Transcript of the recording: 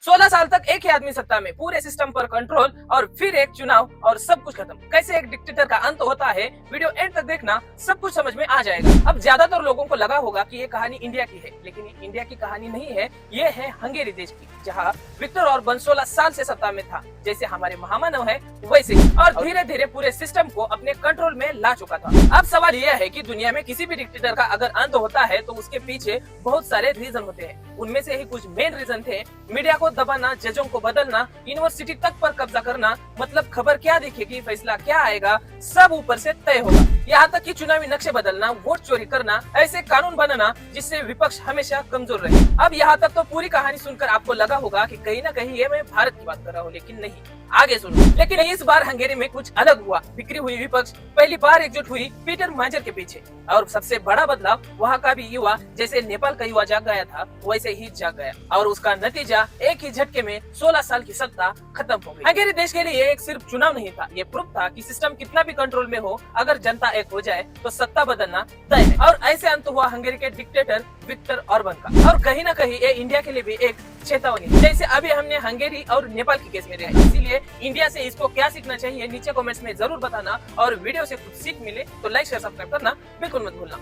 16 साल तक एक ही आदमी सत्ता में, पूरे सिस्टम पर कंट्रोल और फिर एक चुनाव और सब कुछ खत्म। कैसे एक डिक्टेटर का अंत होता है, वीडियो एंड तक देखना, सब कुछ समझ में आ जाएगा। अब ज्यादातर लोगों को लगा होगा कि ये कहानी इंडिया की है, लेकिन ये इंडिया की कहानी नहीं है, ये है हंगेरी देश की, जहाँ विक्टर ऑर्बन 16 साल से सत्ता में था। जैसे हमारे महामानव है वैसे ही, और धीरे धीरे पूरे सिस्टम को अपने कंट्रोल में ला चुका था। अब सवाल यह है कि दुनिया में किसी भी डिक्टेटर का अगर अंत होता है तो उसके पीछे बहुत सारे रीजन होते हैं। उनमें से ही कुछ मेन रीजन थे: मीडिया को दबाना, जजों को बदलना, यूनिवर्सिटी तक पर कब्जा करना, मतलब खबर क्या दिखेगी, फैसला क्या आएगा, सब ऊपर से तय होगा। यहाँ तक कि चुनावी नक्शे बदलना, वोट चोरी करना, ऐसे कानून बनाना जिससे विपक्ष हमेशा कमजोर रहे। अब यहाँ तक तो पूरी कहानी सुनकर आपको लगा होगा कि कहीं ना कहीं ये मैं भारत की बात कर रहा हूँ, लेकिन नहीं, आगे सुनो। लेकिन इस बार हंगेरी में कुछ अलग हुआ। बिखरी हुई विपक्ष पहली बार एकजुट हुई पीटर माजर के पीछे, और सबसे बड़ा बदलाव वहाँ का भी युवा, जैसे नेपाल का युवा जाग गया था वैसे ही जाग गया, और उसका नतीजा एक ही झटके में 16 साल की सत्ता खत्म हो गई। हंगेरी देश के लिए एक सिर्फ चुनाव नहीं था, ये प्रूफ था कि सिस्टम कितना भी कंट्रोल में हो, अगर जनता एक हो जाए तो सत्ता बदलना तय है। और ऐसे अंत हुआ हंगेरी के डिक्टेटर विक्टर ऑर्बन का। और कहीं ना कहीं ये इंडिया के लिए भी एक चेतावनी, जैसे अभी हमने हंगेरी और नेपाल के केस में देखा। इसीलिए इंडिया से इसको क्या सीखना चाहिए नीचे कमेंट्स में जरूर बताना, और वीडियो से कुछ सीख मिले तो लाइक शेयर सब्सक्राइब करना बिल्कुल मत भूलना।